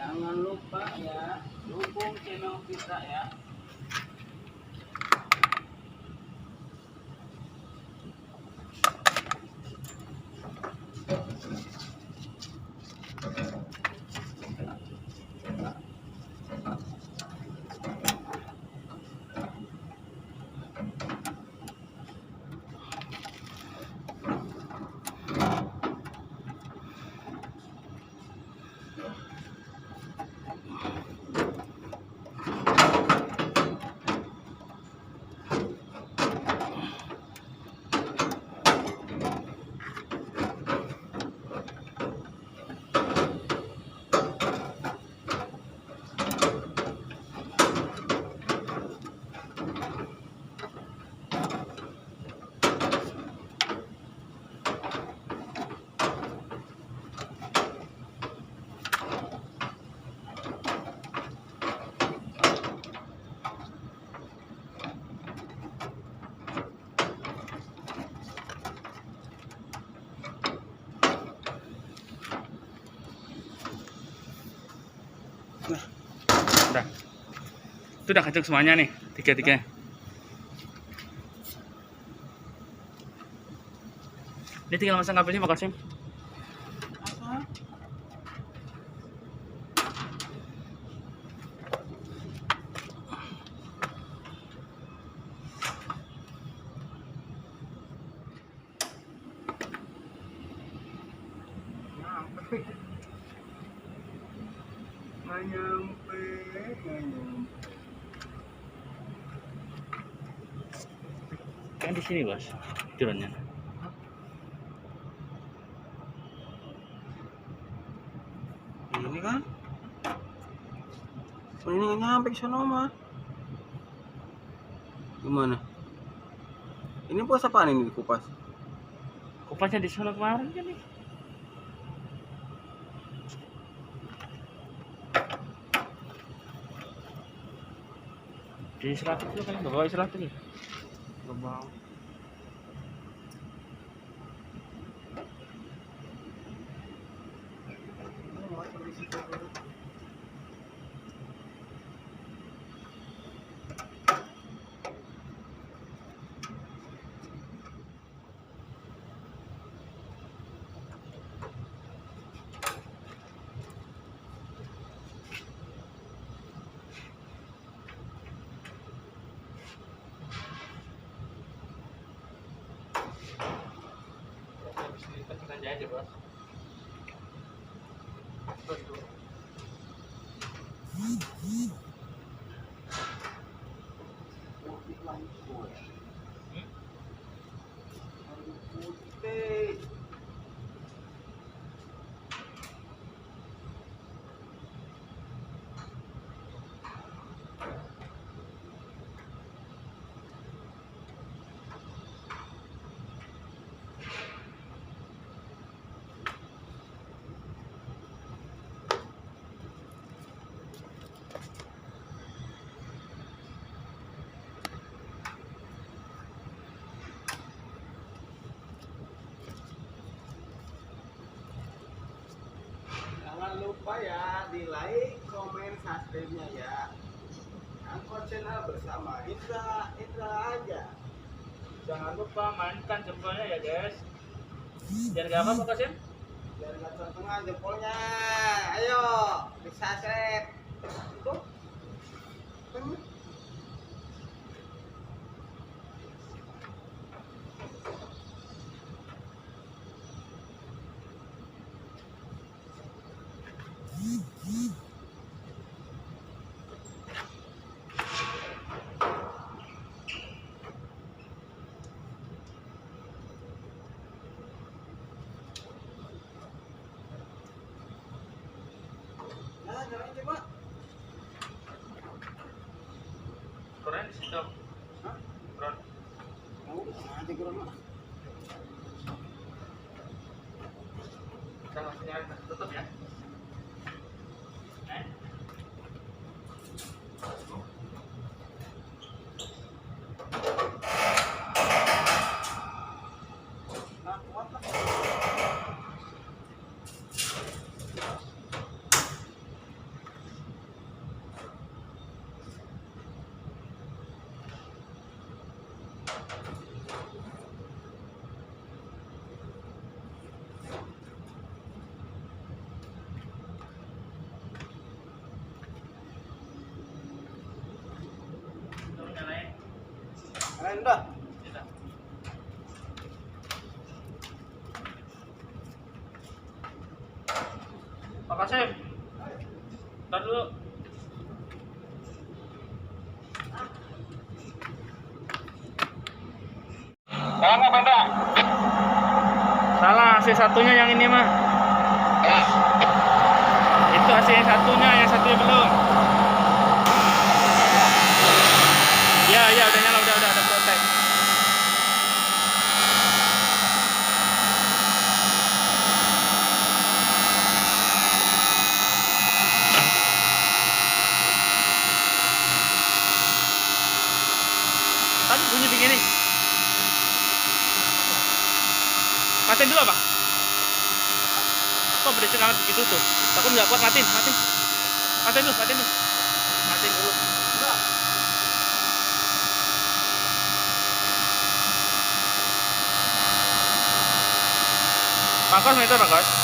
Jangan lupa ya, dukung channel kita ya. Udah. Itu udah kenceng semuanya nih, tiga-tiga. Ini tinggal masang kabelnya, Pak Kasim. Nggak nyampe. Kan di sini, Bos. Turunnya. Ini kan? Ini nggak nyampe ke sana mah. Gimana? Ini puas apaan ini dikupas? Kupasnya di sana kemarin kan nih. Di istirahat dulu kan, bawa istirahat dulu. Gerbang. Aja, Bos. Jangan lupa ya di like, komen, subscribe-nya ya. Angkot channel bersama Indra aja. Jangan lupa mainkan jempolnya ya, guys. Biar gak apa, Pak Kasim? Biar nggak setengah jempolnya. Ayo, di subscribe. Tuh. Nah, jalan coba. Koran di situ. Hah? Koran. Mau aja kurang mah. Kita langsung nyalain, tutup ya. Nah, kuat lah. Main dah. Pak Kasim, ntar dulu. Salah Banda. Salah, AC satunya yang ini mah. Ya. Itu AC yang satunya belum. Ya, udah nyala, udah ada protek. Tadi bunyi begini. Matiin dulu apa? Kok berisik banget begitu tuh? Takut nggak kuat, matiin dulu. Bangkos meter bangkos.